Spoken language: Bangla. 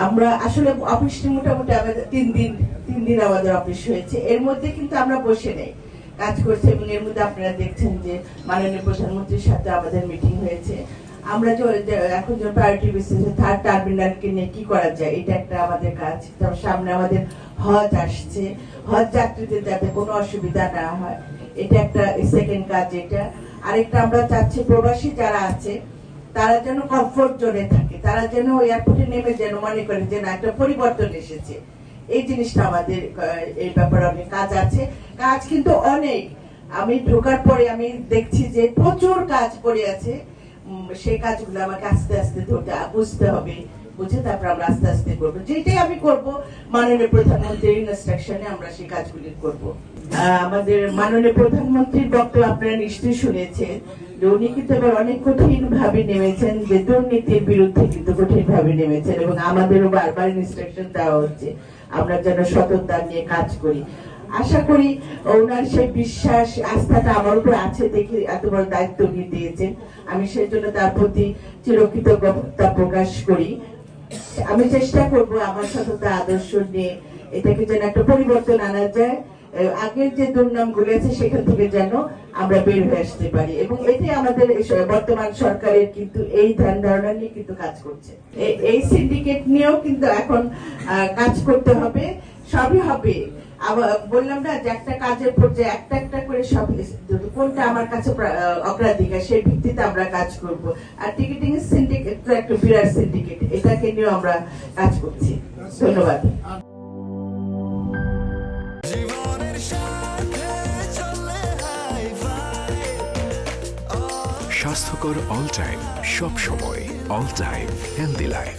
আমরা আসলে অফিসটি মোটামুটি আমাদের 3 দিন আমাদের অফিস হয়েছে। এর মধ্যে কিন্তু আমরা বসে নেই, কাজ করছে। এবং এর মধ্যে আপনারা দেখছেন যে মাননীয় প্রধানমন্ত্রীর সাথে আমাদের মিটিং হয়েছে। আমরা এখন যে প্রায়োরিটি বেসিসে 3rd টার্মিনালকে নিয়ে কি করা যায়, এটা একটা আমাদের কাজ। তার সামনে আমাদের হজ আসছে, হজ যাত্রীদের যাতে কোনো অসুবিধা না হয়, এটা একটা সেকেন্ড কাজ। এটা আরেকটা আমরা চাচ্ছি প্রবাসী যারা আছে তারা যেন কমফোর্ট জোনে থাকে, তারা যেন এয়ারপোর্টে নেমে যেন মনে করে যে না একটা পরিবর্তন এসেছে। এই জিনিসটা আমাদের এই ব্যাপারে অনেক কাজ আছে। কাজ কিন্তু অনেক, আমি ঢোকার পরে আমি দেখছি যে প্রচুর কাজ পড়ে আছে। সেই কাজগুলো আমাকে আস্তে আস্তে বুঝতে হবে, বুঝে তারপর আমরা আস্তে আস্তে করবো। যেটাই আমি করব মাননীয় প্রধানমন্ত্রীর ইনস্ট্রাকশনে আমরা সেই কাজগুলি করব। আমাদের মাননীয় প্রধানমন্ত্রীর বক্তব্য আপনারা নিশ্চয়ই শুনেছেন যে উনি কিন্তু এবার অনেক কঠিন ভাবে নেমেছেন, যে দুর্নীতির বিরুদ্ধে কিন্তু কঠিন ভাবে নেমেছেন। এবং আমাদেরও বারবার ইনস্ট্রাকশন দেওয়া হচ্ছে আমরা যেন সততা নিয়ে কাজ করি। আশা করি ওনার সেই বিশ্বাস আস্থাটা আমার উপর আছে দেখে এত বড় দায়িত্ব উনি দিয়েছেন। আমি সেই জন্য তার প্রতি চিরকৃতজ্ঞতা প্রকাশ করি। আমি চেষ্টা করব আমার সততা আদর্শ নিয়ে এটাকে যেন একটা পরিবর্তন আনা যায়, আগের যে দুর্নামগুলো আছে সেখান থেকে যেন আমরা বের হয়ে আসতে পারি। এবং এটাই আমাদের বর্তমান সরকারের কিন্তু এই ধ্যান ধারণা নিয়ে কিন্তু কাজ করছে। এই সিন্ডিকেট নিয়েও কিন্তু এখন কাজ করতে হবে, সবই হবে। বললাম না যে একটা কাজের পর্যায়ে একটা একটা করে সব কোনটা আমার কাছে অগ্রাধিকার সেই ভিত্তিতে আমরা কাজ করব। আর টিকিটিং সিন্ডিকেট তো একটা বিরাট সিন্ডিকেট, এটাকে নিয়েও আমরা কাজ করছি। ধন্যবাদ। স্বাস্থ্যকর অল টাইম, সব সময় অল টাইম হেলদি লাইফ।